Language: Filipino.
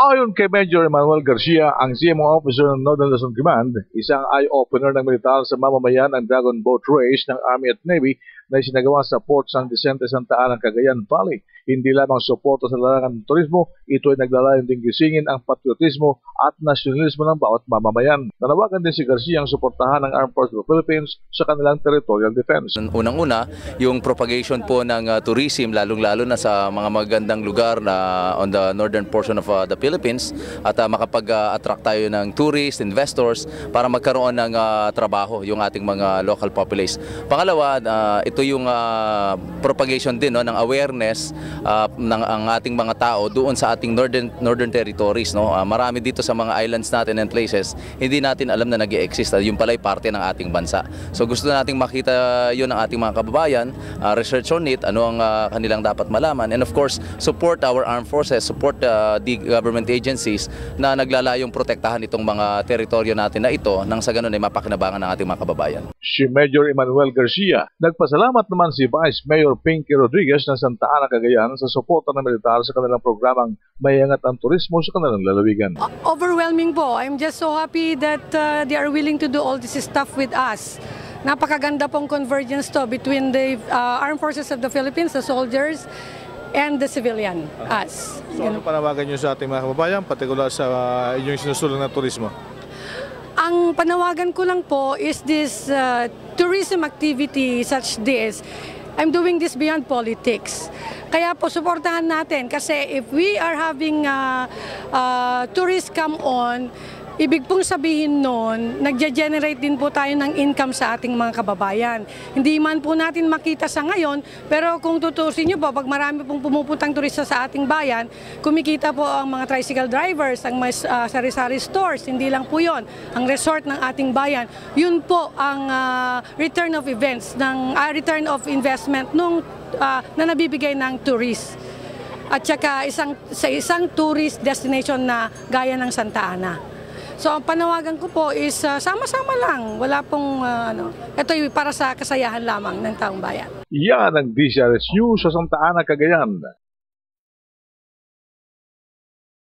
Ayon kay Major Emmanuel Garcia, ang CMO officer ng Northern Luzon Command, isang eye-opener ng militar sa mamamayan ang Dragon Boat Race ng Army at Navy na isinagawa sa Port San Vicente, Santa Ana, Cagayan Valley. Hindi lamang suporta sa larangan ng turismo, ito ay naglalayong ding gisingin ang patriotismo at nasyonalismo ng bawat mamamayan. Nanawagan din si Garcia ang suportahan ng Armed Forces of the Philippines sa kanilang territorial defense. Unang-una, yung propagation po ng tourism, lalong-lalo na sa mga magandang lugar na on the northern portion of the Philippines at makapag-attract tayo ng tourists, investors para magkaroon ng trabaho yung ating mga local populace. Pangalawa, ito yung propagation din ng awareness ng ang ating mga tao doon sa ating northern territories. Marami dito sa mga islands natin and places, hindi natin alam na nag-i-exist. Yung pala'y parte ng ating bansa. So gusto nating makita yun ng ating mga kababayan, research on it, ano ang kanilang dapat malaman, and of course, support our armed forces, support the government agencies na naglalayong protektahan itong mga teritoryo natin na ito nang sa ganun ay mapakinabangan ng ating mga kababayan. Si Major Emmanuel Garcia, nagpasalamat naman si Vice Mayor Pinky Rodriguez ng Santa Ana, Cagayan sa suporta ng militar sa kanilang programang Mayangat ang Turismo sa kanilang lalawigan. Overwhelming po. I'm just so happy that they are willing to do all this stuff with us. Napakaganda pong convergence to between the Armed Forces of the Philippines, the soldiers, and the civilian, us. So ano panawagan nyo sa ating mga kababayan, partikular sa inyong sinusulong na turismo? Ang panawagan ko lang po is this tourism activity such this. I'm doing this beyond politics. Kaya po, suportahan natin kasi if we are having tourists come on, ibig pong sabihin nun, nagge-generate din po tayo ng income sa ating mga kababayan. Hindi man po natin makita sa ngayon, pero kung tutusin nyo po, pag marami pong pumupuntang turista sa ating bayan, kumikita po ang mga tricycle drivers, ang mga sari-sari stores, hindi lang po yon, ang resort ng ating bayan. Yun po ang return of events, return of investment na nabibigay ng tourist. At saka sa isang tourist destination na gaya ng Santa Ana. So ang panawagan ko po is sama-sama lang, wala pong ito para sa kasayahan lamang ng taong bayan. Yan ang DCRS News sa Santa Ana, Cagayan.